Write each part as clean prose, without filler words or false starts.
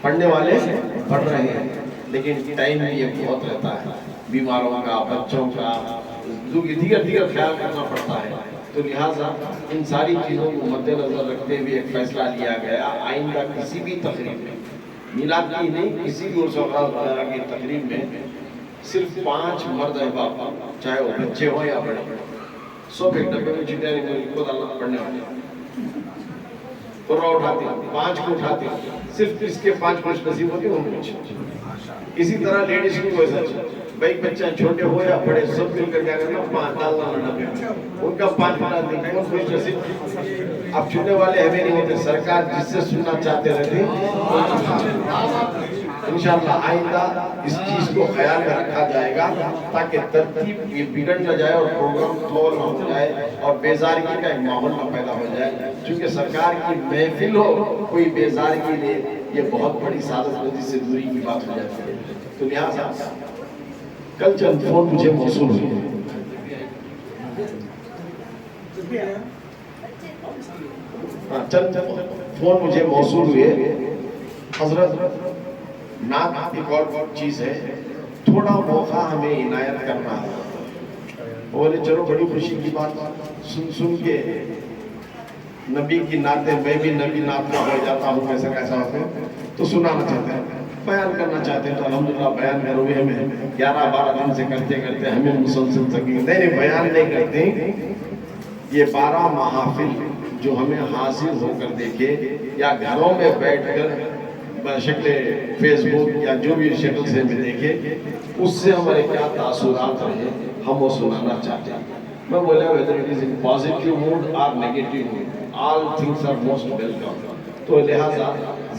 پڑھنے والے پڑھ رہے ہیں، لیکن ٹائم بھی یہ بہت رہتا ہے، بیماروں کا، بچوں کا، دیگر خیال کرنا پڑتا ہے۔ تو لہٰذا ان ساری چیزوں کو مد نظر رکھتے ہوئے ایک فیصلہ لیا گیا، آئندہ کسی بھی تقریب میں، میلاد کی نہیں، کسی بھی عرس وغیرہ وغیرہ کی تقریب میں صرف 5 مرد احباب، چاہے وہ بچے ہوں یا بڑے، سب ایک ڈبے میں چٹے کو اللہ پڑھنے والے قرآن اٹھاتے ہیں، 5 کو اٹھاتے ہیں، صرف اس کے 5 خوش نصیب ہوتے ہیں ان کو۔ اسی طرح لیڈیز کو ویسا بھائی بچہ چھوٹے ہو یا بڑے سب مل کر کیا کرنا، 5 ڈالنا ڈبے میں، ان کا 5 اٹھاتے ہیں، کون خوش نصیب؟ اب چننے والے ہمیں نہیں ہوتے، سرکار جس سے سننا چاہتے رہتے ہیں۔ انشاءاللہ آئندہ اس چیز کو خیال میں رکھا جائے گا تاکہ ترتیب یہ بگڑ نہ جائے اور پروگرام فلور نہ ہو جائے اور بیزارگی کا ایک ماحول نہ پیدا ہو جائے، چونکہ سرکار کی محفل ہو کوئی بیزارگی لے، یہ بہت بڑی سعادت مندی سے دوری کی بات ہو جاتی ہے۔ تو لہٰذا کل چند فون مجھے موصول ہوئے، چند فون مجھے موصول ہوئے، حضرت نعت ایک اور چیز ہے، تھوڑا موقع ہمیں عنایت کرنا ہے۔ بولے چلو بڑی خوشی کی بات، سن کے نبی کی نعتیں، میں بھی نبی نعت کا ہو جاتا ہوں، کیسا کیسا ہوتے ہیں تو سنانا چاہتے ہیں، بیان کرنا چاہتے ہیں تو الحمدللہ بیان کروے میں 11-12 دن سے کرتے کرتے ہمیں مسلسل تکلیف نہیں بیان نہیں کرتے۔ یہ 12 محافل جو ہمیں حاصل ہو کر دیکھے یا گھروں میں بیٹھ کر شکل فیس بک یا جو بھی شکل سے ہمیں دیکھے، اس سے ہمارے کیا تاثرات رہے ہم وہ سنانا چاہتے ہیں۔ میں بولا whether it is in positive mood or negative mood, all things are most welcome۔ تو لہٰذا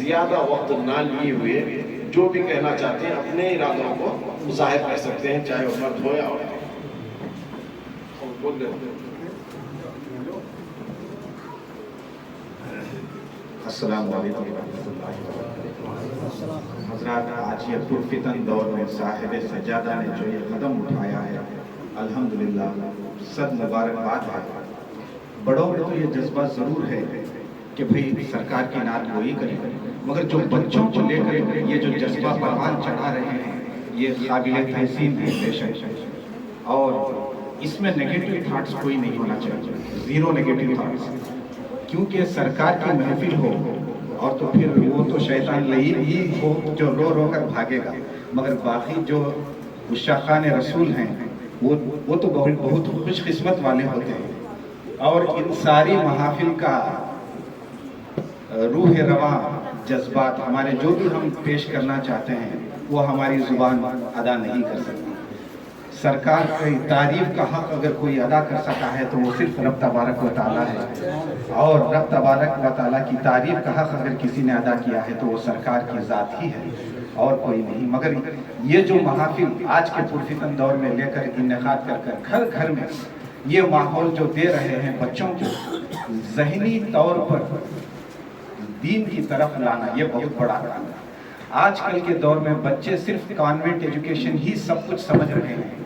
زیادہ وقت نہ لیے ہوئے جو بھی کہنا چاہتے ہیں اپنے ارادوں کو ظاہر کر سکتے ہیں، چاہے وہ مرد ہو یا عورت ہو۔ السلام علیکم ورحمۃ اللہ وبرکاتہ۔ حضرات، آج یہ پرفتن دور میں صاحب سجادہ نے جو یہ قدم اٹھایا ہے، الحمدللہ صد مبارکباد ہے۔ بڑوں میں تو یہ جذبہ ضرور ہے کہ بھئی سرکار کی نعت گوئی کریں، مگر جو بچوں کو لے کر یہ جو جذبہ پروان چڑھا رہے ہیں یہ قابل تحسین ہے بے شک، اور اس میں نیگیٹو تھاٹس کوئی نہیں ہونا چاہیے، زیرو نیگیٹو تھاٹس، کیونکہ سرکار کی محفل ہو اور تو پھر وہ تو شیطان لعین ہی ہو جو رو رو کر بھاگے گا، مگر باقی جو عشاقان رسول ہیں وہ تو بہت خوش قسمت والے ہوتے ہیں، اور ان ساری محافل کا روح رواں جذبات ہمارے جو بھی ہم پیش کرنا چاہتے ہیں وہ ہماری زبان ادا نہیں کر سکتی۔ سرکار کی تعریف کا حق اگر کوئی ادا کر سکا ہے تو وہ صرف رب تبارک و تعالیٰ ہے، اور رب تبارک و تعالیٰ کی تعریف کا حق اگر کسی نے ادا کیا ہے تو وہ سرکار کی ذات ہی ہے اور کوئی نہیں۔ مگر یہ جو محافل آج کے پرفتن دور میں لے کر انعقاد کر کر گھر گھر میں یہ ماحول جو دے رہے ہیں بچوں کو ذہنی طور پر دین کی طرف لانا، یہ بہت بڑا کام ہے۔ آج کل کے دور میں بچے صرف کانوینٹ ایجوکیشن ہی سب کچھ سمجھ رہے ہیں،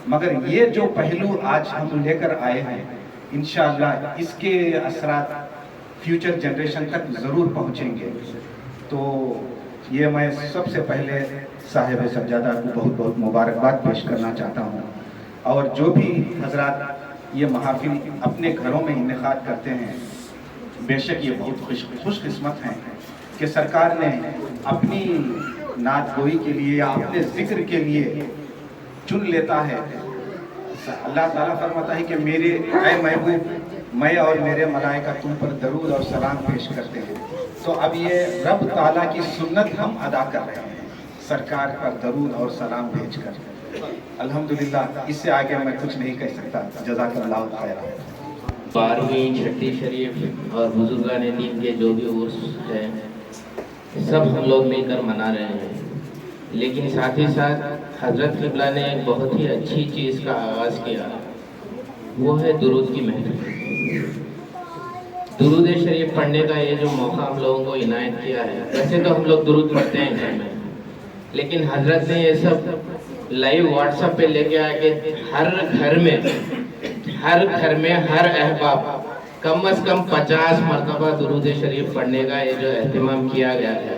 مگر یہ جو پہلو آج ہم لے کر آئے ہیں انشاءاللہ اس کے اثرات فیوچر جنریشن تک ضرور پہنچیں گے۔ تو یہ میں سب سے پہلے صاحب سجادہ کو بہت بہت مبارکباد پیش کرنا چاہتا ہوں، اور جو بھی حضرات یہ محافل اپنے گھروں میں انعقاد کرتے ہیں بے شک یہ بہت خوش قسمت ہیں کہ سرکار نے اپنی نعت گوئی کے لیے یا اپنے ذکر کے لیے چن لیتا ہے۔ اللہ تعالیٰ فرماتا ہے کہ میرے اے محبوب، میں اور میرے ملائکہ تم پر درود اور سلام پیش کرتے ہیں۔ تو اب یہ رب تعالیٰ کی سنت ہم ادا کر رہے ہیں سرکار پر درود اور سلام بھیج کر۔ الحمدللہ اس سے آگے میں کچھ نہیں کہہ سکتا۔ جزاک اللہ خیر۔ 12ویں چھٹی شریف اور بزرگان دین کے جو بھی عرس ہیں سب ہم لوگ مل کر منا رہے ہیں، لیکن ساتھ ہی ساتھ حضرت قبلہ نے ایک بہت ہی اچھی چیز کا آغاز کیا، وہ ہے درود کی محفل۔ درود شریف پڑھنے کا یہ جو موقع ہم لوگوں کو عنایت کیا ہے، ویسے تو ہم لوگ درود پڑھتے ہیں گھر میں، لیکن حضرت نے یہ سب لائیو واٹس ایپ پہ لے کے آیا کہ ہر گھر میں ہر احباب کم از کم 50 مرتبہ درود شریف پڑھنے کا یہ جو اہتمام کیا گیا ہے،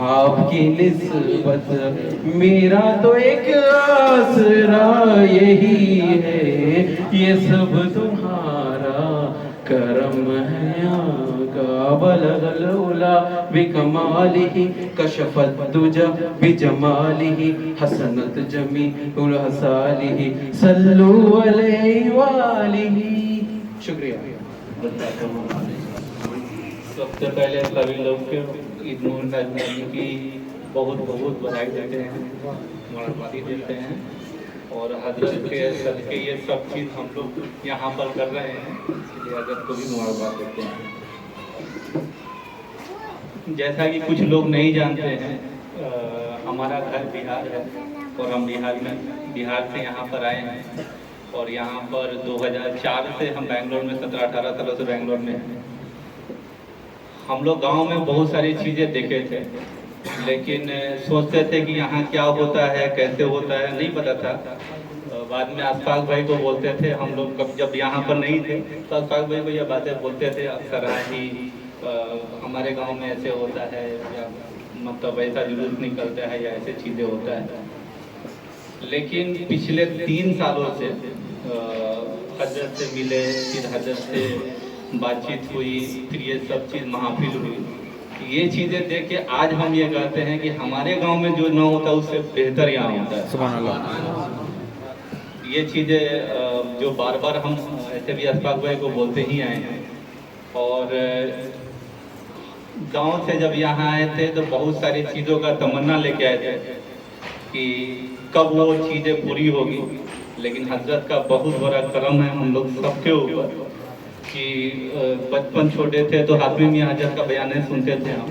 آپ کی نسبت میرا تو ایک آسرا یہی ہے، یہ سب تمہارا کرم ہے آقا، بلغ العلا بکمالہ کشف الدجی بجمالہ حسنت جمیع خصالہ صلو علیہ وآلہ۔ شکریہ۔ سب سے پہلے سبھی لوگ کے عید مبارک کی بہت بہت بدھائی دیتے ہیں، مبارکبادی دیتے ہیں، اور حضرت کے صدقے یہ سب چیز ہم لوگ یہاں پر کر رہے ہیں، اس لیے حضرت کو بھی مبارکباد دیتے ہیں۔ جیسا کہ کچھ لوگ نہیں جانتے ہیں، ہمارا گھر بہار ہے اور ہم بہار سے یہاں پر آئے ہیں، اور یہاں پر 2004 سے ہم بنگلور میں 17-18 سالوں سے بنگلور میں ہیں۔ ہم لوگ گاؤں میں بہت ساری چیزیں دیکھے تھے، لیکن سوچتے تھے کہ یہاں کیا ہوتا ہے، کیسے ہوتا ہے، نہیں پتہ تھا۔ بعد میں اشفاق بھائی کو بولتے تھے، ہم لوگ جب یہاں پر نہیں تھے تو اشفاق بھائی کو یہ باتیں بولتے تھے اکثر ہی، ہمارے گاؤں میں ایسے ہوتا ہے، یا مطلب ایسا جلوس نکلتا ہے، یا ایسے چیزیں ہوتا ہے۔ لیکن پچھلے 3 سالوں سے حضرت سے ملے، پھر حضرت سے بات چیت ہوئی، پھر یہ سب چیز محافل ہوئی، یہ چیزیں دیکھ کے آج ہم یہ کہتے ہیں کہ ہمارے گاؤں میں جو نہ ہوتا اس سے بہتر یہاں ہوتا ہے۔ سبحان اللہ۔ یہ چیزیں جو بار بار ہم ایسے بھی اشفاق بھائی کو بولتے ہی آئے ہیں، اور گاؤں سے جب یہاں آئے تھے تو بہت ساری چیزوں کا تمنا لے کے آئے تھے کہ کب وہ چیزیں پوری ہوگی، لیکن حضرت کا بہت بڑا کرم ہے ہم لوگ سب کے اوپر کہ بچپن چھوٹے تھے تو حاتمی میاں حضرت کا بیانیں سنتے تھے ہم،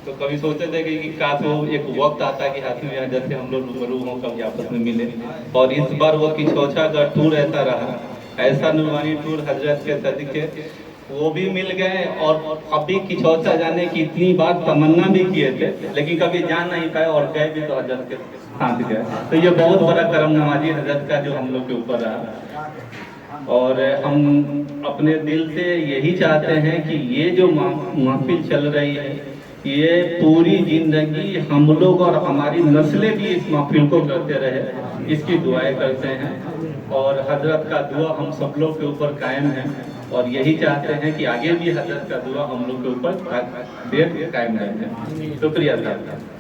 تو کبھی سوچتے تھے کہ کاش وہ ایک وقت آتا کہ حاتمی میاں حضرت سے ہم لوگ روبرو ہوں، کبھی آپس میں ملے، اور اس بار وہ کچھوچا کا ٹور ایسا رہا، ایسا نورانی ٹور حضرت کے صدقے وہ بھی مل گئے، اور ابھی کچھوچا جانے کی اتنی بار تمنا بھی کیے تھے لیکن کبھی جان نہیں پائے، اور گئے بھی تو حضرت کے ہاتھ گئے۔ تو یہ بہت بڑا کرم نوازی حضرت کا جو ہم لوگ کے اوپر رہا، اور ہم اپنے دل سے یہی چاہتے ہیں کہ یہ جو محفل چل رہی ہے یہ پوری زندگی ہم لوگ اور ہماری نسلیں بھی اس محفل کو کرتے رہے، اس کی دعائیں کرتے ہیں، اور حضرت کا دعا ہم سب لوگ کے اوپر قائم ہے، اور یہی چاہتے ہیں کہ آگے بھی حضرت کا دعا ہم لوگ کے اوپر دیر قائم رہے۔ شکریہ صاحب۔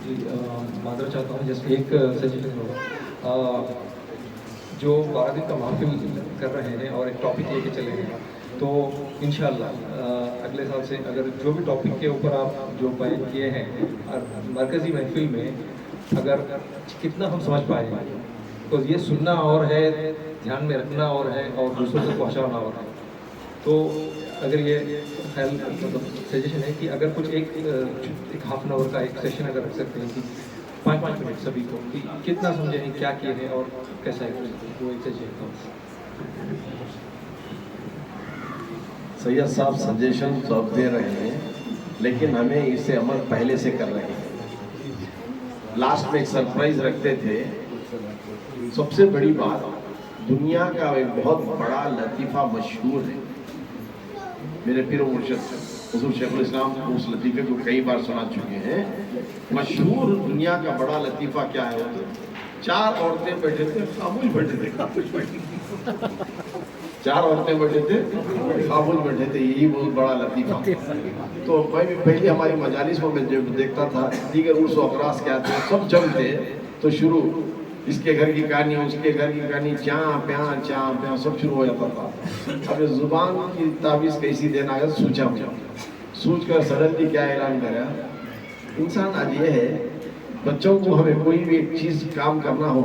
جی معذرت چاہتا ہوں، جیسے ایک سجیشن ہوگا، جو 12 دن کا محفل کر رہے ہیں اور ایک ٹاپک لے کے چلے ہیں، تو انشاءاللہ اگلے سال سے اگر جو بھی ٹاپک کے اوپر آپ جو بیان کیے ہیں مرکزی محفل میں اگر کتنا ہم سمجھ پائیں، تو یہ سننا اور ہے، دھیان میں رکھنا اور ہے، اور دوسروں تک پہنچانا اور ہے، تو اگر یہ خیال مطلب سجیشن ہے کہ اگر کچھ ایک ہاف این آور کا ایک سیشن اگر رکھ سکتے ہیں کہ 5 منٹ سبھی کو کہ کتنا سمجھے ہیں، کیا کیے ہیں اور کیسا ہے، وہ ایک سجیشن تھا۔ سید صاحب سجیشن تو اب دے رہے ہیں، لیکن ہمیں اسے عمل پہلے سے کر رہے ہیں۔ لاسٹ میں ایک سرپرائز رکھتے تھے۔ سب سے بڑی بات، دنیا کا ایک بہت بڑا لطیفہ مشہور ہے، میرے پیر و مرشد حضور شیخ الاسلام اس لطیفے کو کئی بار سنا چکے ہیں۔ مشہور دنیا کا بڑا لطیفہ کیا ہے؟ 4 عورتیں بیٹھے تھے، خاموش بیٹھے تھے، 4 عورتیں بیٹھے تھے، خاموش بیٹھے تھے، یہی بہت بڑا لطیفہ۔ تو میں پہلے ہماری مجالس میں جب دیکھتا تھا دیگر عرس و اقراص کیا تھے، سب جم تھے تو شروع اس کے گھر کی کہانی، اس کے گھر کی کہانی، چاں پیاں سب شروع ہو جاتا تھا۔ اب زبان کی تعویذ کیسی دینا ہے سوچ کر سڈنلی کیا اعلان کرا، انسان آج یہ ہے، بچوں کو ہمیں کوئی بھی ایک چیز کام کرنا ہو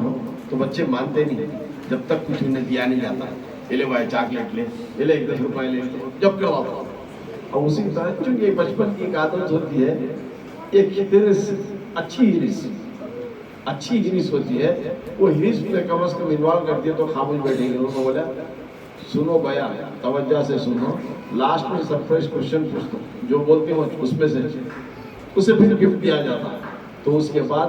تو بچے مانتے نہیں جب تک کچھ انہیں دیا نہیں جاتا۔ یہ لے بھائی چاکلیٹ لے، یہ لے 10 روپئے لے، جب کرواتا۔ اور اسی طرح چونکہ بچپن کی ایک عادت ہوتی ہے، ایک ہرس، اچھی ہرس ہوتی ہے، وہ ہرس میں کم از کم انوالو کرتی ہے تو خاموش بیٹھیں گے۔ انہوں نے بولا سنو بھیا، توجہ سے سنو، لاسٹ میں سرپرائز کوشچن پوچھتا ہوں، جو بولتے ہو اس میں سے اسے پھر گفٹ دیا جاتا ہے۔ تو اس کے بعد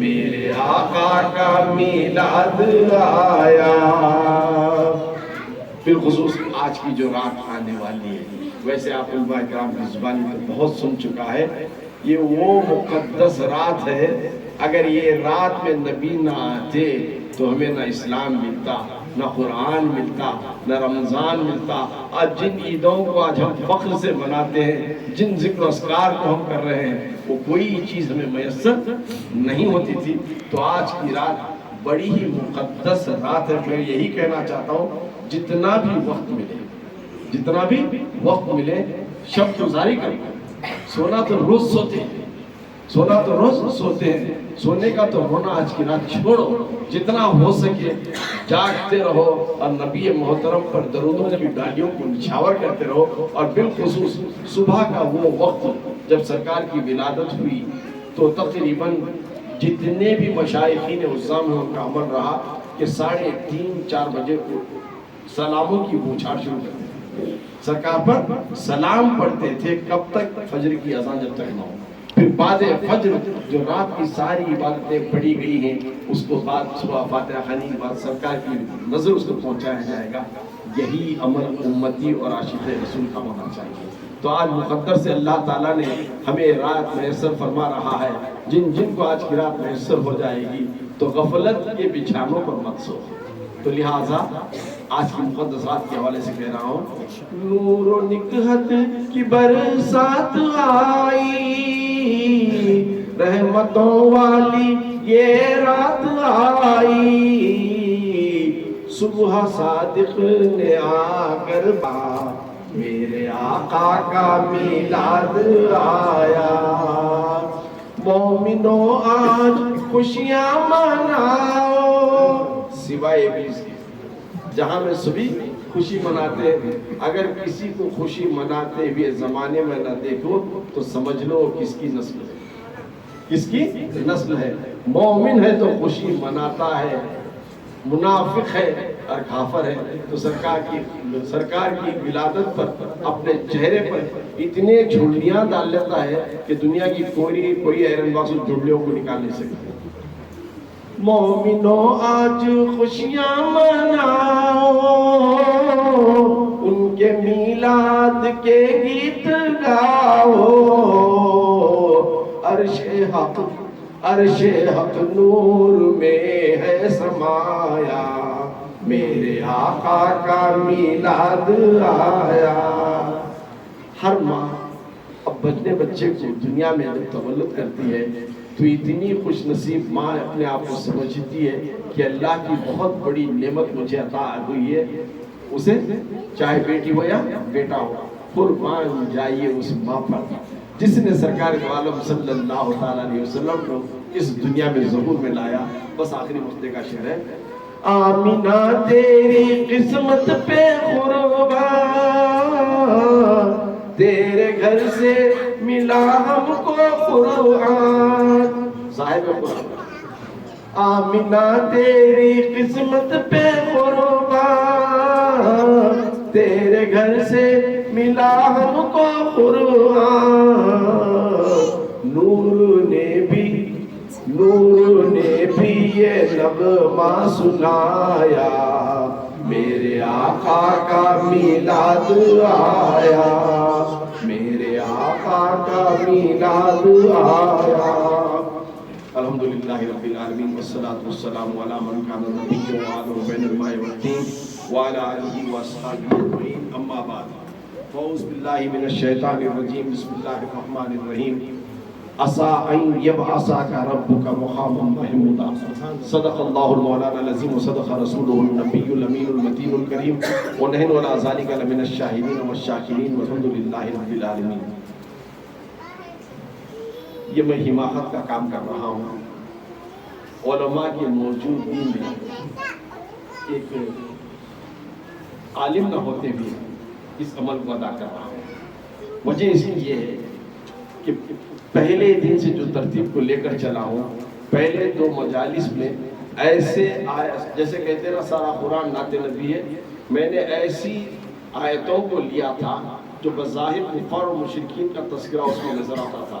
میرے آقا کا میلاد آیا. بالخصوص آج کی جو رات آنے والی ہے، ویسے آپ علماء کرام کی زبانی تو بہت سن چکا ہے، یہ وہ مقدس رات ہے. اگر یہ رات میں نبی نہ آتے تو ہمیں نہ اسلام ملتا، نہ قرآن ملتا، نہ رمضان ملتا. آج جن عیدوں کو آج ہم فخر سے مناتے ہیں، جن ذکر و اذکار کو ہم کر رہے ہیں، وہ کوئی چیز ہمیں میسر نہیں ہوتی تھی. تو آج کی رات بڑی ہی مقدس رات ہے. میں یہی کہنا چاہتا ہوں، جتنا بھی وقت ملے شب گزاری کریں. سونا تو روز سوتے ہیں، سونے کا تو ہونا آج کی رات چھوڑو. جتنا ہو سکے جاگتے رہو اور نبی محترم پر درودوں کی ڈالیوں کو نچھاور کرتے رہو. اور بالخصوص صبح کا وہ وقت جب سرکار کی ولادت ہوئی تو تقریباً جتنے بھی مشائخین عظام میں ان کا عمل رہا کہ 3:30-4 بجے کو سلاموں کی بوچھار شروع کرتے تھے. سرکار پر سلام پڑھتے تھے کب تک؟ فجر کی اذان جب تک نہ ہو. پھر بعد فجر جو رات کی ساری عبادتیں پڑھی گئی ہیں اس کو بعد صبح فاتحہ خوانی بعد سرکار کی نظر اس کو پہنچایا جائے گا. یہی عمل امتی اور عاشق رسول کا ہونا چاہیے. تو آج مقدر سے اللہ تعالیٰ نے ہمیں رات میسر فرما رہا ہے. جن کو آج کی رات میسر ہو جائے گی تو غفلت کے بچھانوں پر مت سو. تو لہٰذا آج کی مقدس رات کے حوالے سے کہہ رہا ہوں، نور و نکہت کی برسات آئی، رحمتوں والی یہ رات آئی، صبح صادق نے آ کر میرے آقا کا میلاد آیا. مومنوں آج خوشیاں مناؤ، سوائے ابلیس کے جہاں میں سبھی خوشی مناتے ہیں. اگر کسی کو خوشی مناتے ہوئے زمانے میں نہ دیکھو تو سمجھ لو کس کی نسل ہے. مومن ہے تو خوشی مناتا ہے، منافق ہے اور کافر ہے تو سرکار کی ولادت پر اپنے چہرے پر اتنے جھنڈیاں ڈال لیتا ہے کہ دنیا کی کوئی ایرن باز اس جھنڈیوں کو نکال نہیں سکتا. مومنوں آج خوشیاں مناؤ، ان کے میلاد کے گیت گاؤ، عرش حق نور میں ہے سمایا، میرے آقا کا میلاد آیا. ہر ماں اپنے بچے کو دنیا میں جب تولد کرتی ہے تو اتنی خوش نصیب ماں اپنے آپ کو سمجھتی ہے کہ اللہ کی بہت بڑی نعمت مجھے عطا ہوئی ہے. اسے چاہے بیٹی ہو یا بیٹا ہو، قربان جائیے اس ماں پر جس نے سرکار عالم صلی اللہ تعالیٰ علیہ وسلم کو اس دنیا میں ظہور میں لایا. بس آخری مفتے کا شعر ہے، آمینہ تیری قسمت پہ قربان، تیرے گھر سے ملا ہم کو قرآن. صاحب قرآن، آمینہ تیری قسمت پہ قربان، تیرے گھر سے ملا ہم کو قرآن. نور نے بھی یہ نغمہ سنایا، میرے آقا کا میلاد آیا، میرے آقا کا میلاد آیا. الحمدللہ رب العالمین والصلاة والسلام علی من کان نبی وآلہ بین الماء والطین وعلی آلہ واصحابہ اجمعین. اما بعد، فاعوذ باللہ من الشیطان الرجیم، بسم اللہ الرحمن الرحیم. عسى أن يبعثك ربك مقاما محمودا. صدق الله المولانا العظيم وصدق رسوله النبي الأمين المتين الكريم ونحن على ذلك لمن الشاهدين والشاكرين والحمد لله رب العالمين. یہ میں حماقت کا کام کر رہا ہوں. علماء کی موجودگی میں ایک عالم نہ ہوتے بھی اس عمل کو ادا کر رہا ہوں. وجہ اس کی یہ ہے کہ پہلے دن سے جو ترتیب کو لے کر چلا ہوں، پہلے 2 مجالس میں ایسے جیسے کہتے ہیں نا سارا قرآن نعت نبی ہے، میں نے ایسی آیتوں کو لیا تھا جو بظاہر کفار و مشرکین کا تذکرہ اس میں نظر آتا تھا.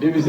BBC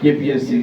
KPSC,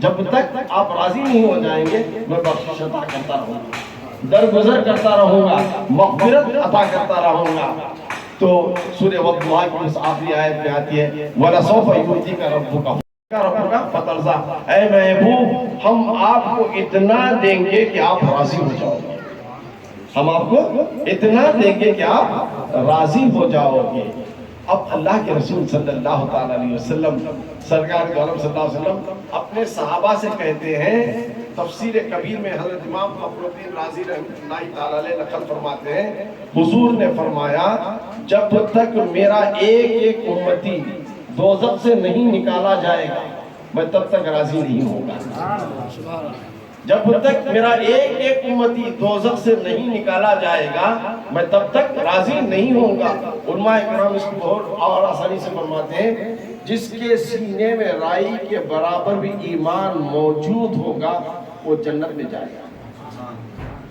جب تک آپ راضی نہیں ہو جائیں گے میں بخشش عطا کرتا رہوں گا، درگزر کرتا رہوں گا، مغفرت عطا کرتا رہوں گا۔ تو سورہ والضحیٰ کی اس آخری آیت میں آتی ہے وَلَسَوْفَ يُؤْتِيكَ رَبُّكَ فَتَرْضَىٰ، اے محبوب ہم آپ کو اتنا دیں گے کہ آپ راضی ہو جاؤ گے، ہم آپ کو اتنا دیں گے کہ آپ راضی ہو جاؤ گے۔ اب اللہ کے رسول صلی اللہ تعالیٰ علیہ وسلم، سرکار دو عالم صلی اللہ علیہ وسلم اپنے صحابہ سے کہتے ہیں، تفسیر کبیر میں حضرت امام فخر الدین رازی رحمۃ اللہ تعالیٰ علیہ نقل فرماتے ہیں، حضور نے فرمایا جب تک میرا ایک ایک امتی دوزخ سے نہیں نکالا جائے گا میں تب تک راضی نہیں ہوں گا۔ جب تک میرا ایک ایک امتی دوزخ سے نہیں نکالا جائے گا میں تب تک راضی نہیں ہوں گا۔ علماء کرام اس کو بہت اور آسانی سے فرماتے ہیں، جس کے سینے میں رائی کے برابر بھی ایمان موجود ہوگا وہ جنت میں جائے گا۔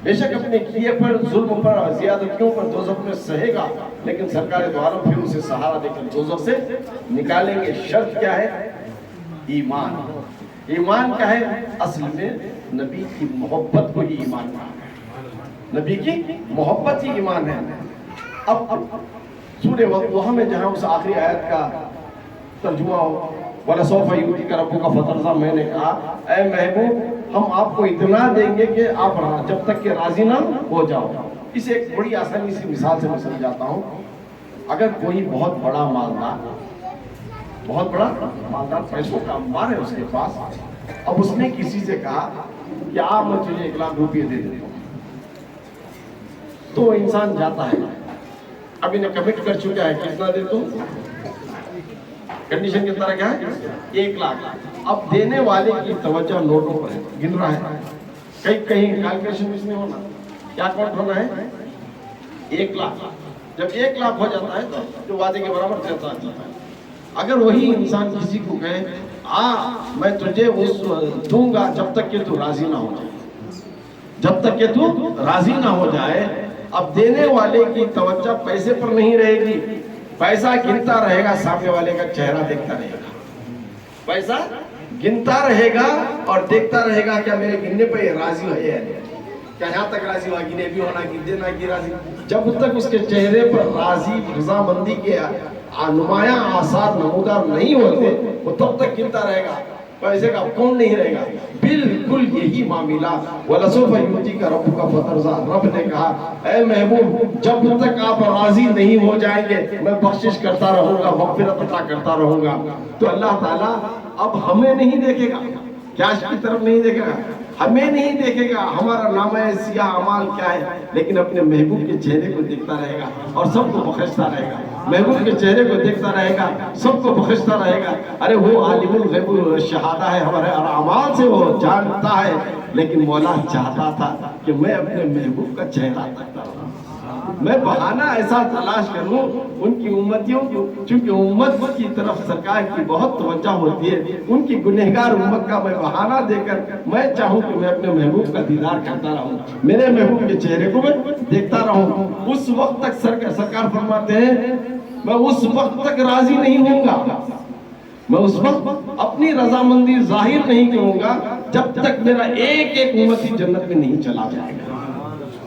بے شک اپنے کیے پر ظلم پر زیادتیوں پر دوزخ میں سہے گا، لیکن سرکار دو عالم پھر اسے سہارا دے کر دوزخ سے نکالیں گے۔ شرط کیا ہے؟ ایمان۔ ایمان کیا ہے؟ اصل میں نبی کی محبت کو ہی ایمان ہے، نبی کی محبت ہی ایمان ہے۔ اب سورہ والضحیٰ میں جہاں اس آخری آیت کا ترجمہ ہو وَلَسَوْفَ يُؤْتِيكَ رَبُّكَ فَتَرْضَىٰ، میں نے کہا اے محبوب ہم آپ کو اتنا دیں گے کہ آپ جب تک کہ راضی نہ ہو جاؤ۔ اسے ایک بڑی آسانی سی مثال سے میں سمجھاتا ہوں۔ اگر کوئی بہت بڑا مالدار پیسوں کا انبار ہے اس کے پاس، اب اس نے کسی سے کہا کہ آپ میں تجھے 1 لاکھ روپے دے دیتا ہوں، تو انسان جاتا ہے، اب انہیں کمٹ کر چکا ہے کتنا دیتا ہوں، کنڈیشن کس طرح کیا ہے؟ 1 لاکھ۔ اب دینے والے کی توجہ نوٹوں پر ہے، گن رہا ہے، کہیں کیلکولیشن اس میں ہونا، کیا کاؤنٹ ہونا ہے؟ 1 لاکھ۔ جب 1 لاکھ ہو جاتا ہے تو جو وعدے کے برابر دیتا ہے۔ اگر وہی انسان کسی کو کہے میں تجھے دوں گا جب تک کہ تو راضی نہ ہو جائے، جب تک کہ تو راضی نہ ہو جائے، اب دینے والے کی توجہ پیسے پر نہیں رہے گی، پیسہ گنتا رہے گا، سامنے والے کا چہرہ دیکھتا رہے گا، پیسہ گنتا رہے گا اور دیکھتا رہے گا کیا میرے گننے پہ راضی ہے یا نہیں، کیا یہاں تک راضی ہوا، گنے بھی ہونا، گن دینا کی راضی۔ جب تک اس کے چہرے پر راضی رضامندی کے نمایاں آثار نمودار نہیں ہوتے وہ تب تک گنتا رہے گا، پیسے کا کون نہیں رہے گا۔ بالکل یہی معاملہ وَلَسَوْفَ يُؤْتِيكَ رَبُّكَ فَتَرْضَىٰ، رب نے کہا اے محبوب جب تک آپ راضی نہیں ہو جائیں گے میں بخشش کرتا رہوں گا، مغفرت عطا کرتا رہوں گا۔ تو اللہ تعالیٰ اب ہمیں نہیں دیکھے گا، کیش کی طرف نہیں دیکھے گا، ہمیں نہیں دیکھے گا ہمارا نامہ سیاہ اعمال کیا ہے، لیکن اپنے محبوب کے چہرے کو دیکھتا رہے گا اور سب کو بخشتا رہے گا، محبوب کے چہرے کو دیکھتا رہے گا، سب کو بخشتا رہے گا۔ ارے وہ عالم الغیب والشہادہ ہے، ہمارے اعمال سے وہ جانتا ہے، لیکن مولا چاہتا تھا کہ میں اپنے محبوب کا چہرہ دیکھتا رہوں، میں بہانہ ایسا تلاش کروں ان کی امتیوں کو، چونکہ امت کی طرف سرکار کی بہت توجہ ہوتی ہے، ان کی گنہگار امت کا میں بہانہ دے کر میں چاہوں کہ میں اپنے محبوب کا دیدار کرتا رہوں، میرے محبوب کے چہرے کو میں دیکھتا رہوں۔ اس وقت تک سرکار فرماتے ہیں میں اس وقت تک راضی نہیں ہوں گا، میں اس وقت اپنی رضامندی ظاہر نہیں کروں گا جب تک میرا ایک ایک امتی جنت میں نہیں چلا جائے گا۔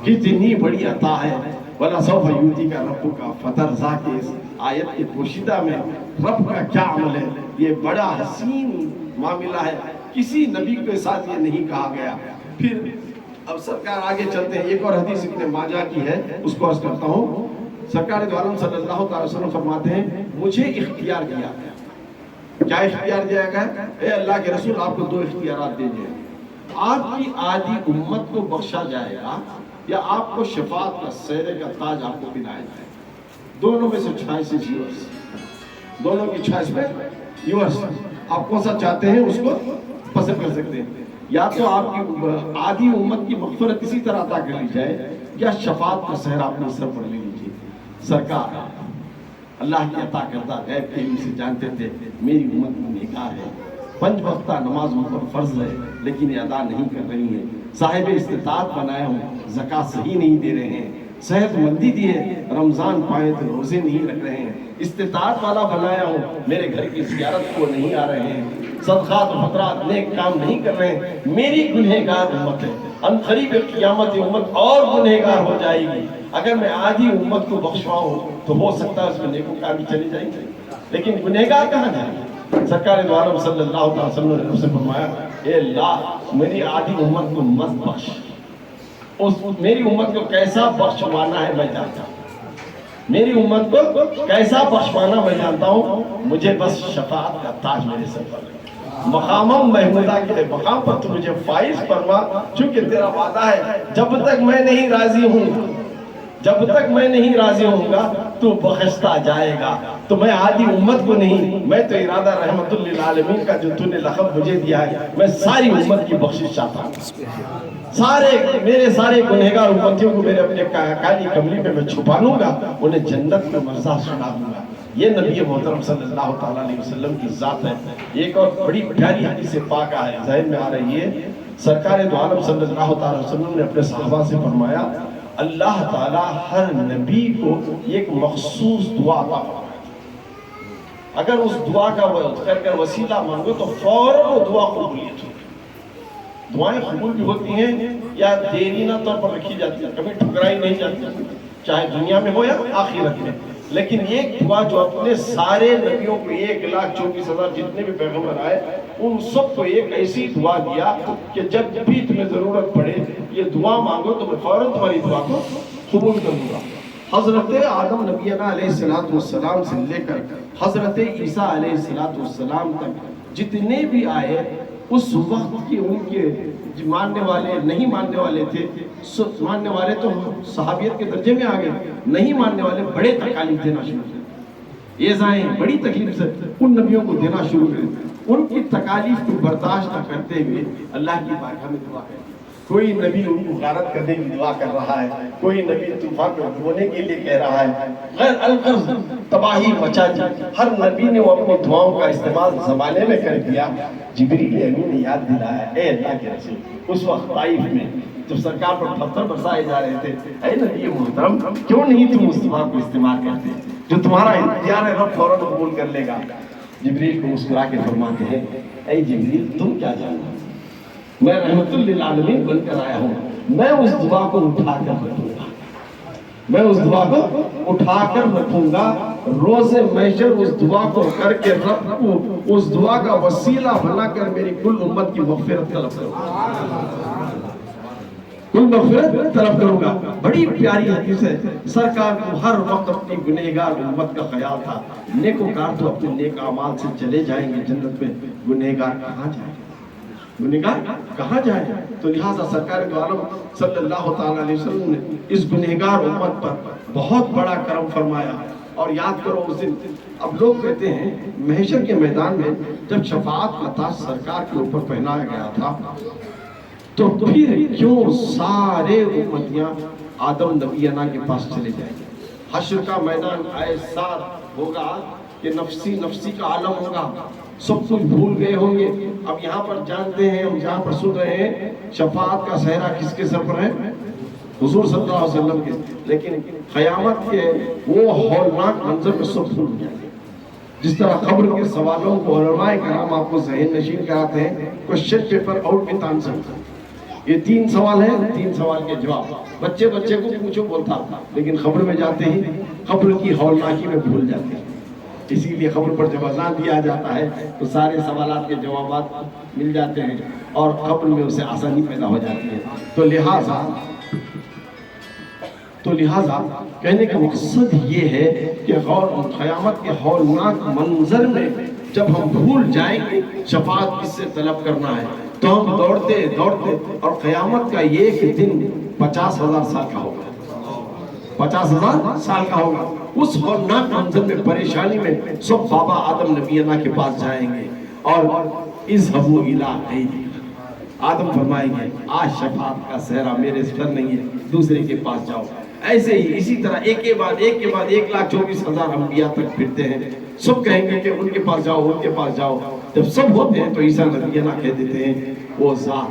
کتنی بڑی عطا ہے وَلَسَوْفَ يُؤْتِيكَ رَبُّكَ فَتَرْضَىٰ کی اس آیت کے پوشیدہ میں رب کا کیا عمل ہے، یہ بڑا حسین معاملہ ہے، کسی نبی کے ساتھ یہ نہیں کہا گیا۔ پھر اب سرکار آگے چلتے ہیں، ایک اور حدیث ابن ماجہ کی ہے، اس کو عرض کرتا ہوں۔ سرکار دو عالم صلی اللہ تعالی وسلم فرماتے ہیں مجھے اختیار دیا گیا، کیا اختیار دیا گیا؟ اے اللہ کے رسول آپ کو 2 اختیارات دے دیں، آپ کی آدھی امت کو بخشا جائے گا یا آپ کو شفاعت کا سہرے کا تاج آپ کو پہنایا جائے گا، دونوں میں سے چوائس از یورس، دونوں کی چوائس میں یورس، آپ کون سا چاہتے ہیں اس کو پسند کر سکتے ہیں، یا تو آپ کی آدھی امت کی مغفرت اسی طرح عطا کر لی جائے یا شفاعت کا سہرا اپنے سر پر لے لیجیے۔ سرکار اللہ کی عطا کردہ غیب کے علم سے جانتے تھے میری امت گنہگار ہے، 5 وقتہ نماز ان پر فرض ہے لیکن یہ ادا نہیں کر رہی ہیں، صاحب استطاعت بنائے ہوں زکوٰۃ صحیح نہیں دے رہے ہیں، صحت مندی دی ہے رمضان پائے تو روزے نہیں رکھ رہے ہیں، استطاعت والا بنایا ہوں، میرے گھر کی زیارت کو نہیں آ رہے ہیں، صدقات و خطرات نیک کام نہیں کر رہے ہیں، میری گنہگار امت ہے، عنقریب قیامت امت اور گنہگار ہو جائے گی۔ اگر میں آدھی امت کو بخشواؤں تو ہو سکتا ہے اس میں نیکوکاری چلی جائیں گے، لیکن گنہگار کہاں جائیں گے؟ سرکار دو عالم صلی اللہ علیہ وسلم نے اسے فرمایا، اے اللہ میری آدھی امت کو مت بخش، میری امت کو کیسا بخشوانا ہے میں جانتا ہوں، میری امت کو کیسا بخشوانا میں جانتا ہوں، مجھے بس شفاعت کا تاج میرے سر پر ہے، مقام محمودہ کے مقام پر تو مجھے فائز فرما، چونکہ تیرا وعدہ ہے جب تک میں نہیں راضی ہوں، جب تک میں نہیں راضی ہوں گا تو بخشتا جائے گا۔ تو میں آدھی امت کو نہیں، میں تو ارادہ رحمت للعالمین کا جو تو نے لقب مجھے دیا ہے، میں ساری امت کی بخشش چاہتا ہوں، میرے سارے گنہگار امتیوں کو میرے اپنے کالی کملی میں چھپا لوں گا، انہیں جنت میں مرزا سنا دوں گا۔ یہ نبی محترم صلی اللہ تعالیٰ علیہ وسلم کی ذات ہے۔ ایک اور بڑی پیاری حدیث پاک ہے ذہن میں آ رہی ہے، سرکار دو عالم صلی اللہ تعالیٰ علیہ وسلم نے اپنے صحابہ سے فرمایا، اللہ تعالیٰ ہر نبی کو ایک مخصوص دعا عطا فرماتا ہے، اگر اس دعا کا کر کر وسیلہ مانگو تو فوراً وہ دعا قبولیت ہوتی۔ دعائیں قبول بھی ہوتی ہیں یا دیرینہ طور پر رکھی جاتی ہیں، کبھی ٹھکرائی نہیں جاتی، چاہے دنیا میں ہو یا آخرت میں۔ لیکن ایک دعا جو اپنے سارے نبیوں کو 1,24,000 جتنے بھی پیغمبر آئے ان سب کو ایک ایسی دعا دیا کہ جب بھی تمہیں ضرورت پڑے یہ دعا مانگو تو میں فوراً تمہاری دعا کو قبول کروں گا۔ حضرت آدم نبینا علیہ السلام سے لے کر حضرت عیسیٰ علیہ السلام تک جتنے بھی آئے اس وقت کے ان کے ماننے والے نہیں ماننے والے تھے، ماننے والے تو صحابیت کے درجے میں آگئے، نہیں ماننے والے بڑے تکالیف دینا شروع کر، ایذائیں بڑی تکلیف سے ان نبیوں کو دینا شروع کر، ان کی تکالیف کو برداشت نہ کرتے ہوئے اللہ کی بارگاہ میں دعا کرتے۔ کوئی نبی ان کو غارت کرنے کی دعا کر رہا ہے، کوئی نبی طوفان میں ڈبونے کے لیے کہہ رہا ہے، غیر القرض تباہی مچا دی۔ ہر نبی نے وہ اپنی دعاؤں کا استعمال زمانے میں کر دیا۔ جبریل امین نے یاد دلایا، اے اللہ کے رسول، اس وقت طائف میں جب سرکار پر پتھر برسائے جا رہے تھے، اے نبی محترم کیوں نہیں تم اس دعا کو استعمال کرتے جو تمہارا اختیار ہے رب فوراً قبول کر لے گا۔ جبریل کو مسکرا کے فرماتے ہیں، اے جبریل تم کیا جانتے، میں رحمت للعالمین بن کر آیا ہوں، میں اس دعا کو اٹھا کر رکھوں گا، میں اس دعا کو اٹھا کر رکھوں گا، روز محشر اس دعا کو کر کے رب کو اس دعا کا وسیلہ بنا کر میری کل امت کی مغفرت طلب کروں گا، کل مغفرت طلب کروں گا۔ بڑی پیاری حدیث ہے، سرکار کو ہر وقت اپنی گنہگار امت کا خیال تھا۔ نیکوکار تو اپنے نیک اعمال سے چلے جائیں گے جنت میں، گنہگار کہاں جائیں، گنہگار کہاں جائے؟ تو لہٰذا سرکار دو عالم صلی اللہ تعالیٰ علیہ وسلم نے اس گنہگار امت پر بہت بڑا کرم فرمایا۔ اور یاد کرو اس دن، اب لوگ کہتے ہیں محشر کے میدان میں جب شفاعت کا تاج سرکار کے اوپر پہنایا گیا تھا تو پھر کیوں سارے امتیاں آدم نبینا کے پاس چلے جائیں گے؟ حشر کا میدان ایسا ہوگا کہ نفسی نفسی کا عالم ہوگا، سب کچھ بھول گئے ہوں گے۔ اب یہاں پر جانتے ہیں، ہم جہاں پر سن رہے ہیں شفاعت کا صحرا کس کے سر پر ہے؟ حضور صلی اللہ علیہ وسلم کے، لیکن قیامت کے وہ ہولناک منظر میں سب بھول جائیں گے۔ جس طرح قبر کے سوالوں کو علماء کرام آپ کو ذہن نشین کراتے ہیں، question paper out with answer, یہ 3 سوال ہیں، 3 سوال کے جواب بچے کو پوچھو بولتا، لیکن قبر میں جاتے ہی قبر کی ہولناکی میں بھول جاتے ہیں۔ اسی لیے قبر پر جب اذان دیا جاتا ہے تو سارے سوالات کے جوابات مل جاتے ہیں اور قبر میں اسے آسانی پیدا ہو جاتی ہے۔ تو لہٰذا کہنے کا مقصد یہ ہے کہ قیامت کے ہولناک منظر میں جب ہم بھول جائیں گے شفاعت کس سے طلب کرنا ہے تو ہم دوڑتے اور قیامت کا ایک دن 50,000 سال کا ہوگا، 50,000 سال کا ہوگا۔ اس ہولناک منظر میں پریشانی میں سب بابا آدم نبینا کے پاس جائیں گے اور اذهبوا الی ایدی، آدم فرمائیں گے آج شفاعت کا صحرا میرے سر نہیں ہے، دوسرے کے پاس جاؤ۔ ایسے ہی اسی طرح ایک کے بعد 1,24,000 انبیاء تک پھرتے ہیں، سب کہیں گے کہ ان کے پاس جاؤ، ان کے پاس جاؤ۔ جب سب ہوتے ہیں تو عیسیٰ نبینا کہہ دیتے ہیں وہ ذات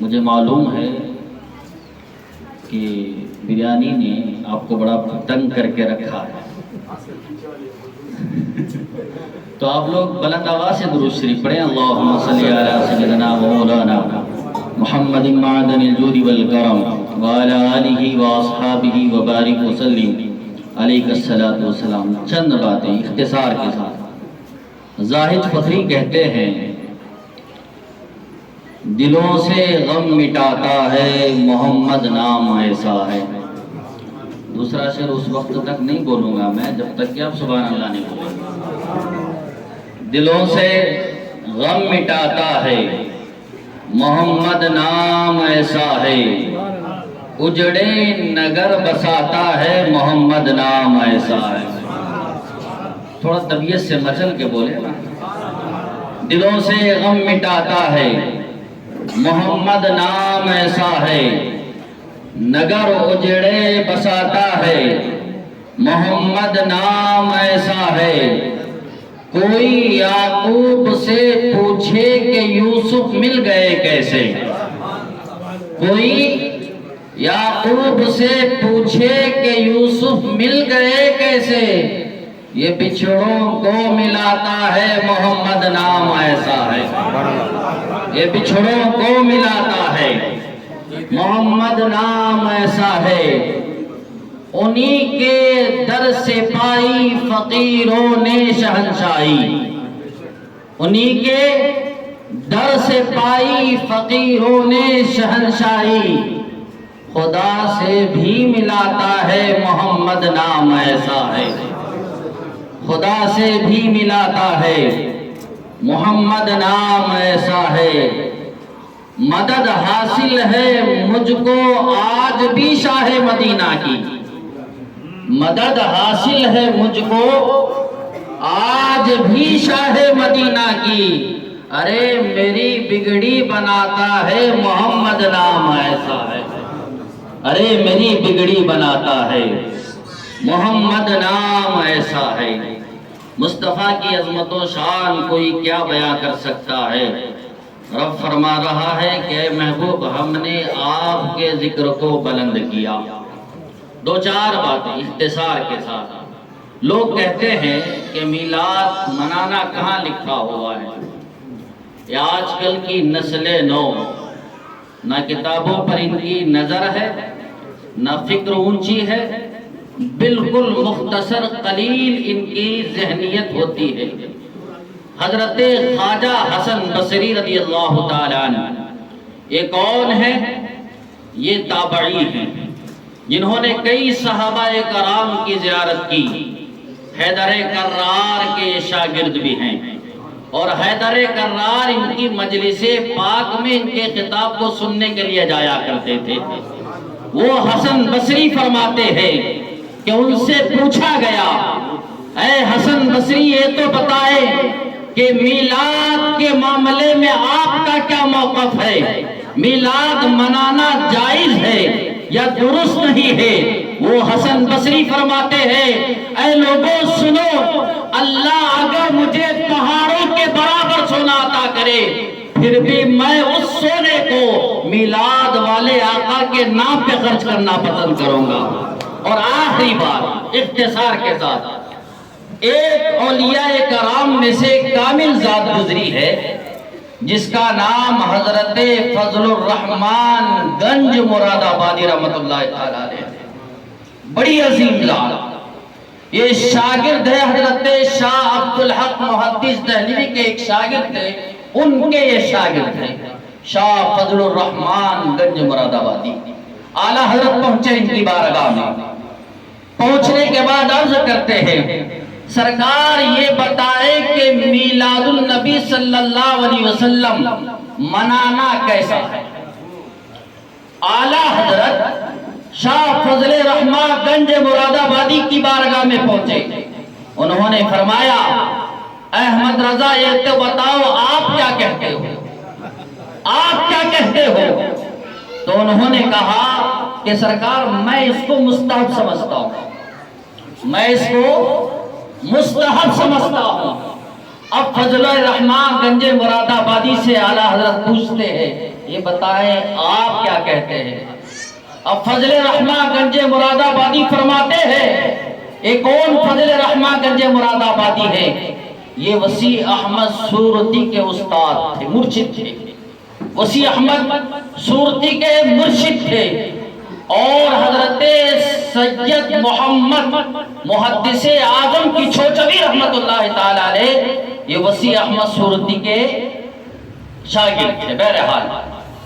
مجھے معلوم ہے کہ بریانی نے آپ کو بڑا تنگ کر کے رکھا ہے، تو آپ لوگ بلند آواز سے درود شریف پڑھیں، اللہم صلی علی سیدنا و مولانا محمد معدن الجود والکرم وعلی آلہ واصحابہ وبارک وسلم علیہ الصلاۃ والسلام۔ چند باتیں اختصار کے ساتھ۔ زاہد فخری کہتے ہیں دلوں سے غم مٹاتا ہے محمد نام ایسا ہے۔ دوسرا شعر اس وقت تک نہیں بولوں گا میں جب تک کہ آپ سبحان اللہ نہیں بولیں۔ دلوں سے غم مٹاتا ہے محمد نام ایسا ہے، اجڑے نگر بساتا ہے محمد نام ایسا ہے۔ تھوڑا طبیعت سے مچل کے بولے نا۔ دلوں سے غم مٹاتا ہے محمد نام ایسا ہے، نگر اجڑے بساتا ہے محمد نام ایسا ہے۔ کوئی یعقوب سے پوچھے کہ یوسف مل گئے کیسے، کوئی یعقوب سے پوچھے کہ یوسف مل گئے کیسے، یہ بچھڑوں کو ملاتا ہے محمد نام ایسا ہے، یہ بچھڑوں کو ملاتا ہے محمد نام ایسا ہے۔ انہی کے در سے پائی فقیروں نے شہنشاہی، انہی کے در سے پائی فقیروں نے شہنشاہی، خدا سے بھی ملاتا ہے محمد نام ایسا ہے، خدا سے بھی ملاتا ہے محمد نام ایسا ہے۔ مدد حاصل ہے مجھ کو آج بھی شاہ مدینہ کی، مدد حاصل ہے مجھ کو آج بھی شاہ مدینہ کی، ارے میری بگڑی بناتا ہے محمد نام ایسا ہے، ارے میری بگڑی بناتا ہے محمد نام ایسا ہے۔ مصطفیٰ کی عظمت و شان کوئی کیا بیان کر سکتا ہے۔ رب فرما رہا ہے کہ اے محبوب ہم نے آپ کے ذکر کو بلند کیا۔ دو چار باتیں اختصار کے ساتھ۔ لوگ کہتے ہیں کہ میلاد منانا کہاں لکھا ہوا ہے۔ یہ آج کل کی نسل نو نہ کتابوں پر ان کی نظر ہے نہ فکر اونچی ہے، بالکل مختصر قلیل ان کی ذہنیت ہوتی ہے۔ حضرت خواجہ حسن بصری رضی اللہ تعالیٰ عنہ یہ کون ہے؟ یہ تابعی ہیں جنہوں نے کئی صحابہ کرام کی زیارت کی، حیدر کرار کے شاگرد بھی ہیں، اور حیدر کرار ان کی مجلس پاک میں ان کے خطاب کو سننے کے لیے جایا کرتے تھے۔ وہ حسن بصری فرماتے ہیں کہ ان سے پوچھا گیا اے حسن بصری یہ تو بتائے کہ میلاد کے معاملے میں آپ کا کیا موقف ہے، میلاد منانا جائز ہے یا درست نہیں ہے؟ وہ حسن بصری فرماتے ہیں اے لوگوں سنو، اللہ اگر مجھے پہاڑوں کے برابر سونا عطا کرے پھر بھی میں اس سونے کو میلاد والے آقا کے نام پہ خرچ کرنا پسند کروں گا۔ اور آخری بات اختصار کے ساتھ، ایک اولیاء کرام میں سے کامل ذات گزری ہے جس کا نام حضرت فضل الرحمن گنج مراد آبادی رحمت اللہ تعالیٰ علیہ، بڑی عظیم ذات۔ یہ شاگرد ہے حضرت شاہ عبدالحق محدث دہلوی کے ایک شاگرد تھے، ان کے یہ شاگرد ہیں شاہ فضل الرحمن گنج مراد آبادی۔ اعلیٰ حضرت پہنچے ان کی بارگاہ میں، پہنچنے کے بعد عرض کرتے ہیں سرکار یہ بتائے کہ میلاد النبی صلی اللہ علیہ وسلم منانا کیسا ہے؟ اعلیٰ حضرت شاہ فضل الرحمن گنج مراد آبادی کی بارگاہ میں پہنچے، انہوں نے فرمایا احمد رضا یہ تو بتاؤ آپ کیا کہتے ہو، آپ کیا کہتے ہو؟ تو انہوں نے کہا کہ سرکار میں اس کو مستحب سمجھتا ہوں، میں اس کو مستحب سمجھتا ہوں۔ اب فضل الرحمن گنج مراد آبادی سے اعلیٰ حضرت پوچھتے ہیں یہ بتائیں آپ کیا کہتے ہیں؟ اب فضل رحمہ گنج مراد آبادی فرماتے ہیں، ایک کون فضل رحمہ گنج مراد آبادی ہے؟ یہ وسیع احمد صورتی کے استاد تھے، مرشد تھے، وسیع احمد صورتی کے مرشد تھے، اور حضرت سید محمد محدث اعظم کی چھوچوی رحمت اللہ تعالی علیہ یہ وسیع احمد صورتی کے شاگرد تھے۔ بہرحال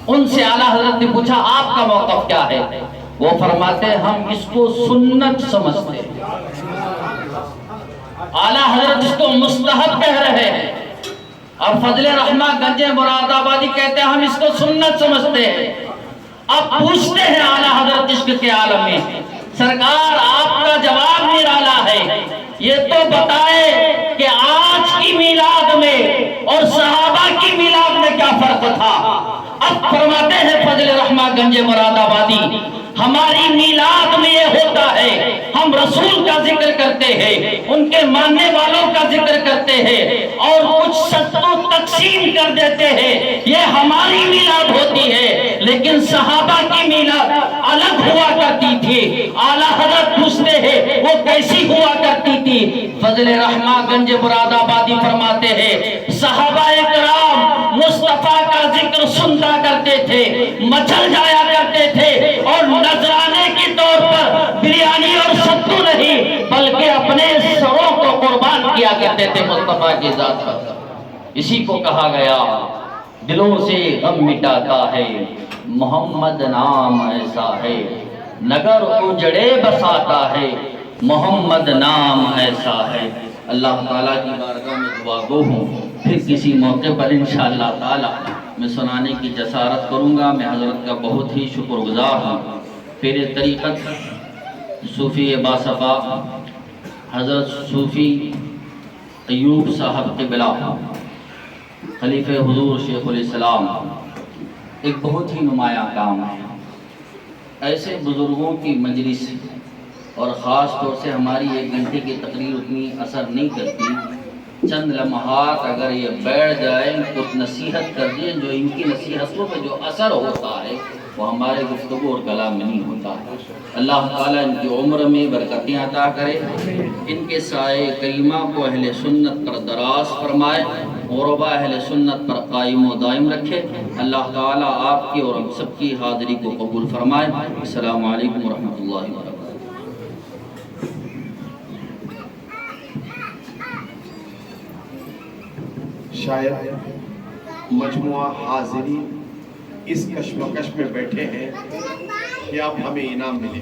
ان سے اعلیٰ حضرت نے پوچھا آپ کا موقف کیا ہے؟ وہ فرماتے ہم اس کو سنت سمجھتے ہیں، اعلیٰ حضرت اس کو مستحب کہہ رہے ہیں، اور فضل رحمہ گنج مراد آبادی کہتے ہیں ہم اس کو سنت سمجھتے ہیں۔ اب پوچھتے ہیں اعلیٰ حضرت عشق کے عالم میں، سرکار آپ کا جواب نرالا ہے، یہ تو بتائے کہ آج کی میلاد میں اور صحابہ کی میلاد میں کیا فرق تھا؟ اب فرماتے ہیں فضل رحمہ گنج مراد آبادی ہماری میلاد میں یہ ہوتا ہے ہم رسول کا ذکر کرتے ہیں، ان کے ماننے والوں کا ذکر کرتے ہیں، اور کچھ ستو تقسیم کر دیتے ہیں، یہ ہماری میلاد ہوتی ہے، لیکن صحابہ کی میلاد الگ ہوا کرتی تھی۔ اعلیٰ حضرت پوچھتے ہیں وہ کیسی ہوا کرتی تھی؟ فضل رحمہ گنج مراد آبادی فرماتے ہیں صحابہ کرام مصطفیٰ کا ذکر سنتا کرتے تھے، مچل جایا کرتے تھے، اور نذرانے کے طور پر بریانی اور ستو نہیں بلکہ اپنے سروں کو قربان کیا کرتے تھے مصطفیٰ کی ذات پر۔ اسی کو کہا گیا دلوں سے غم مٹاتا ہے محمد نام ایسا ہے، نگر اجڑے بساتا ہے محمد نام ایسا ہے۔ اللہ تعالیٰ کی بارگاہ میں دعا گو ہوں، پھر کسی موقع پر انشاءاللہ تعالیٰ میں سنانے کی جسارت کروں گا۔ میں حضرت کا بہت ہی شکر گزار ہوں۔ پھر طریقت صوفی باصفا حضرت صوفی ایوب صاحب قبلہ خلیفہ حضور شیخ الاسلام ایک بہت ہی نمایاں کام ہے۔ ایسے بزرگوں کی مجلس اور خاص طور سے ہماری 1 گھنٹے کی تقریر اتنی اثر نہیں کرتی، چند لمحات اگر یہ بیٹھ جائیں کچھ نصیحت کر دیں، جو ان کی نصیحتوں پہ جو اثر ہوتا ہے وہ ہمارے گفتگو اور کلام میں نہیں ہوتا ہے۔ اللہ تعالیٰ ان کی عمر میں برکتیں عطا کرے، ان کے سائے کریمہ کو اہل سنت پر دراز فرمائے، غربا اہل سنت پر قائم و دائم رکھے۔ اللہ تعالیٰ آپ کی اور ہم سب کی حاضری کو قبول فرمائے۔ السلام علیکم ورحمۃ اللہ وبرکاتہ۔ شاید مجموعہ حاضرین اس کشمکش میں بیٹھے ہیں کہ اب ہمیں انعام ملے۔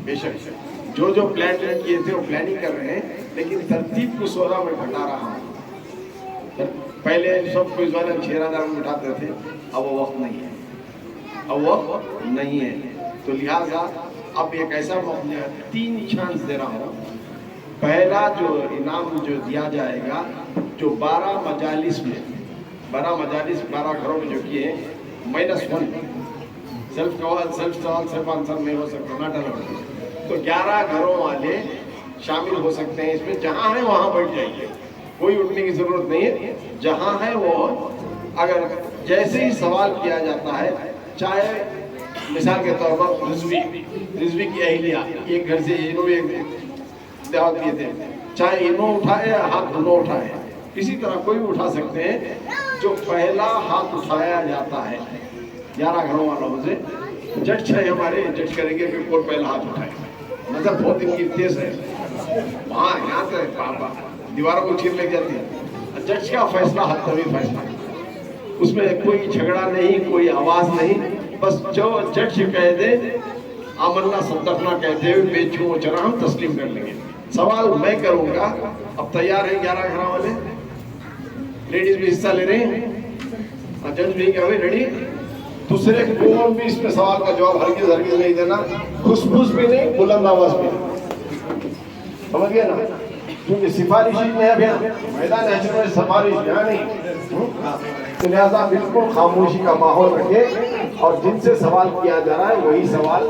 بے شک جو پلان کیے تھے وہ پلاننگ کر رہے ہیں، لیکن ترتیب کو سورا میں بتا رہا ہوں۔ پہلے سب کو اس والے 6000 میں اٹھاتے تھے، اب وہ وقت نہیں ہے، اب وقت نہیں ہے، تو لہٰذا اب ایک ایسا موقع ہے، 3 چانس دے رہا ہوں۔ پہلا جو انعام جو دیا جائے گا، جو 12 مجالس میں 12 گھروں میں جو کیے ہیں -1 سیلف سوال صرف آنسر نہیں ہو سکتا، نہ ڈر، تو 11 گھروں والے شامل ہو سکتے ہیں اس میں۔ جہاں ہے وہاں بیٹھ جائیے، کوئی اٹھنے کی ضرورت نہیں ہے، جہاں ہے وہ اگر جیسے ہی سوال کیا جاتا ہے، چاہے مثال کے طور پر رضوی کی اہلیہ ایک گھر سے دعوت دیے تھے، چاہے انہوں اٹھائے ہاتھ دونوں اٹھائے، اسی طرح کوئی بھی اٹھا سکتے ہیں۔ جو پہلا ہاتھ اٹھایا جاتا ہے 11 گھروں والوں سے، جج ہے ہمارے، جج کریں گے کہ کون پہلا ہاتھ اٹھائے۔ نظر بہت ان کی تیز ہے، وہاں یہاں سے دیواروں کو چیر لگ جاتی ہے۔ جج کا فیصلہ حتمی فیصلہ، اس میں کوئی جھگڑا نہیں، کوئی آواز نہیں، بس جو جج کہہ دے آمنا صدقنا کہتے ہوئے بے چھو چنا ہم تسلیم کر لیں گے۔ سوال میں کروں گا، اب تیار ہیں 11 گھروں والے؟ لیڈیز بھی حصہ لے رہے ہیں، جج بھی کیا ہوئے ریڈی؟ دوسرے کون بھی اس میں سوال کا جواب ہرگز نہیں دینا، کھسپھس بھی نہیں، بلند آواز بھی نہیں، سمجھ گئے نا؟ کیونکہ سفارشی میں ابھی میدان حشر میں سفارش یہاں نہیں، تو لہٰذا بالکل خاموشی کا ماحول رکھے، اور جن سے سوال کیا جا رہا ہے وہی سوال۔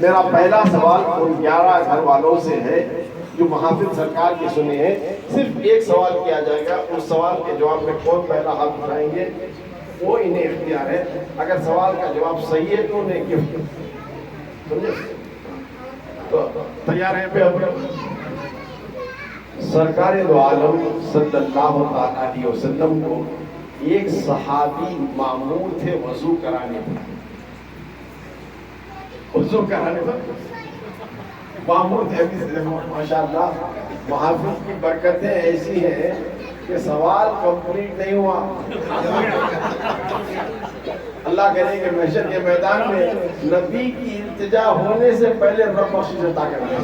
میرا پہلا سوال ان 11 گھر والوں سے ہے جو محافظ سرکار کی سنے ہیں، صرف ایک سوال کیا جائے گا، اس سوال کے جواب میں کون پہلا ہاتھ اٹھائیں گے؟ وہ انہیں اختیار ہے. اگر سوال کا جواب صحیح ہے تو انہیں گفٹ. سمجھے؟ تو تیار ہیں پہ سرکار دو عالم صلی اللہ علیہ وسلم کو ایک صحابی مامور تھے وضو کرانے پر. وضو کرانے پر مامور تھے. ماشاءاللہ محافظ کی برکتیں ایسی ہیں کہ سوال کمپلیٹ نہیں ہوا. اللہ کرے کہ محشر کے میدان میں نبی کی التجا ہونے سے پہلے رب بخشش عطا کر دے.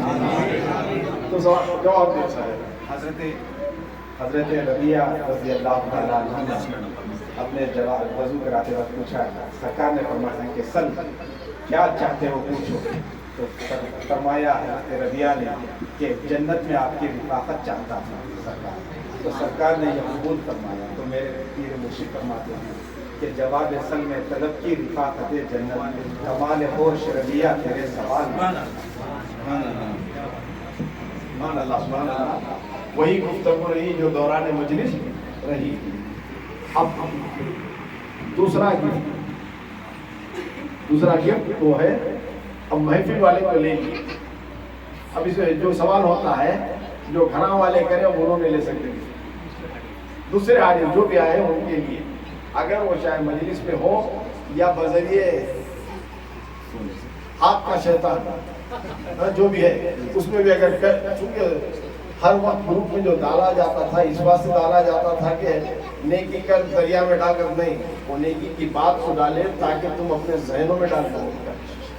تو جواب دے سکتے. حضرت ربیہ رضی اللہ تعالیٰ عنہ نے اپنے جواب وضو کراتے وقت پوچھا, سرکار نے فرمایا کہ سل کیا چاہتے ہو پوچھو. تو فرمایا حضرت ربیہ نے کہ جنت میں آپ کی رفاقت چاہتا ہوں سرکار. تو سرکار نے یہ قبول فرمایا. تو میرے پیر مرشد فرماتے ہیں کہ جواب سل میں طلب کی رفاقت جنت, کمال ہوش ربیہ تیرے سوال. سبحان اللہ سبحان اللہ. وہی گفتگو رہی جو دوران مجلس رہی. اب دوسرا گفٹ وہ ہے, اب محفل والے کو لے لیے. اب اس میں جو سوال ہوتا ہے جو گھراں والے کرے انہوں نے لے سکتے ہیں. دوسرے حاضر جو بھی آئے ان کے لیے اگر وہ چاہے مجلس میں ہو یا بذریعے آپ کا شیطان جو بھی ہے اس میں بھی اگر چونکہ ہر وقت گروپ میں جو ڈالا جاتا تھا اس بات سے ڈالا جاتا تھا کہ نیکی کر دریا میں ڈال کر نہیں, وہ نیکی کی بات کو ڈالے تاکہ تم اپنے ذہنوں میں ڈال کر.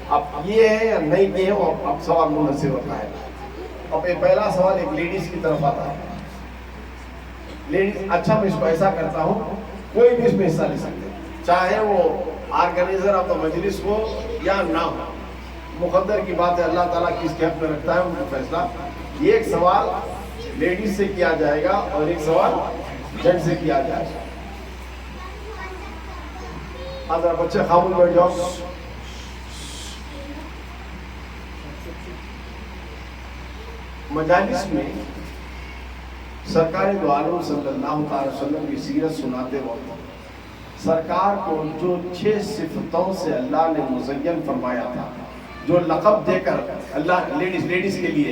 اب یہ ہے یا نہیں یہ ہے وہ اب سوال منحصر ہوتا ہے. اب یہ پہلا سوال ایک لیڈیز کی طرف آتا ہے. لیڈیز اچھا میں اس کو ایسا کرتا ہوں کوئی بھی اس میں حصہ لے سکتے چاہے وہ آرگنائزر آف دا مجلس ہو یا نہ ہو. مقدر کی بات ہے, اللہ تعالیٰ کس کے حق میں رکھتا ہے ان کو فیصلہ. یہ ایک سوال لیڈیز سے کیا جائے گا اور ایک سوال جنٹ سے کیا جائے گا. ذرا بچے خاموش بیٹھ جاؤ. مجالس میں سرکار دو عالم صلی اللہ علیہ وسلم کی سیرت سناتے وقت سرکار کو جو 6 صفتوں سے اللہ نے مزین فرمایا تھا, جو لقب دے کر اللہ لیڈیز کے لیے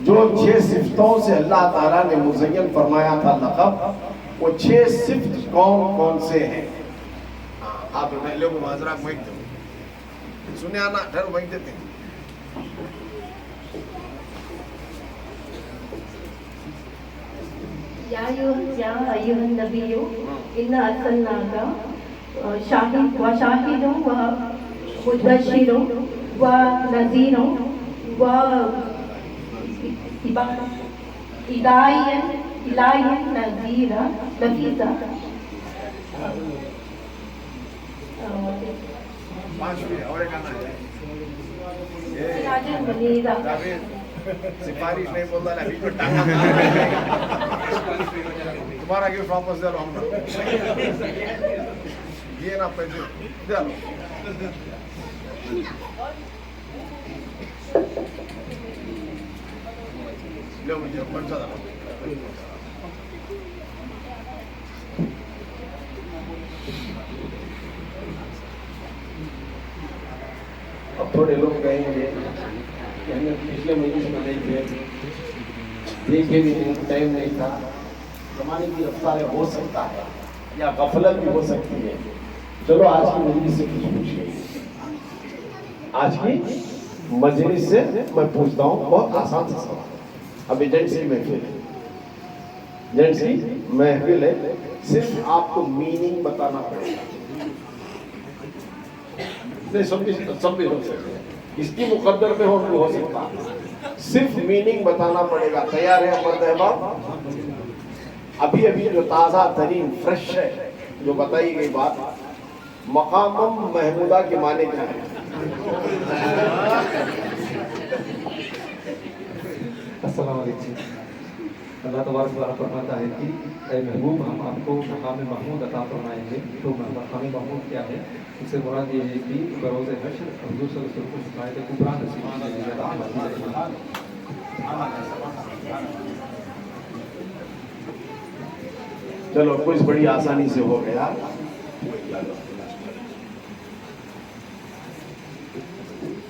جو 6 صفتوں سے اللہ تعالیٰ نے مزین فرمایا تھا لقب, وہ 6 صفت کون کون سے ہیں؟ آپ لوگ معذرہ مائک دو سنے آنا ڈر مائک دیتے ہیں. یا ایھا النبی انا ارسلناک شاہدا ومبشرا ونذیرا وداعیا نذیرا نفیسا. سراجا منیرا. سفارش نہیں بولتا نا بیچ میں ٹانگا تمہارا گفٹ واپس دے لو. ہم یہ نا پیسے دے لو. لو مجھے پنچا دے. اب تھوڑے لوگ کہیں گے ہمیں پچھلے مہینے میں نہیں تھے, دیکھے بھی نہیں, ٹائم نہیں تھا. زمانے کی رفتار ہو سکتا ہے یا غفلت بھی ہو سکتی ہے. چلو آج کی مجلس سے کچھ پوچھیے. آج کی مجلس سے میں پوچھتا ہوں بہت آسان سا سوال. اب ایجنٹ کی محفل ہے, ایجنٹ کی محفل ہے, صرف آپ کو میننگ بتانا پڑے گا. نہیں سب بھی ہو سکتے ہیں, اس کی مقدر میں ہو سکتا, صرف میننگ بتانا پڑے گا. تیار ہے مرد احباب؟ ابھی جو تازہ ترین فریش ہے جو بتائی گئی بات, مقامم محمودہ کے معنی کیا ہے؟ السلام علیکم. اللہ تبارک و تعالیٰ فرماتا ہے کہ اے محبوب ہم آپ کو مقام محمود عطا فرمائیں گے. تو مقام محمود کیا ہے؟ اس سے مراد یہ ہے کہ بروز حشر حضور صلی اللہ علیہ وسلم کو شفاعت کبریٰ نصیب کی. چلو کچھ بڑی آسانی سے ہو گیا.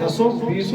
10-20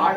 8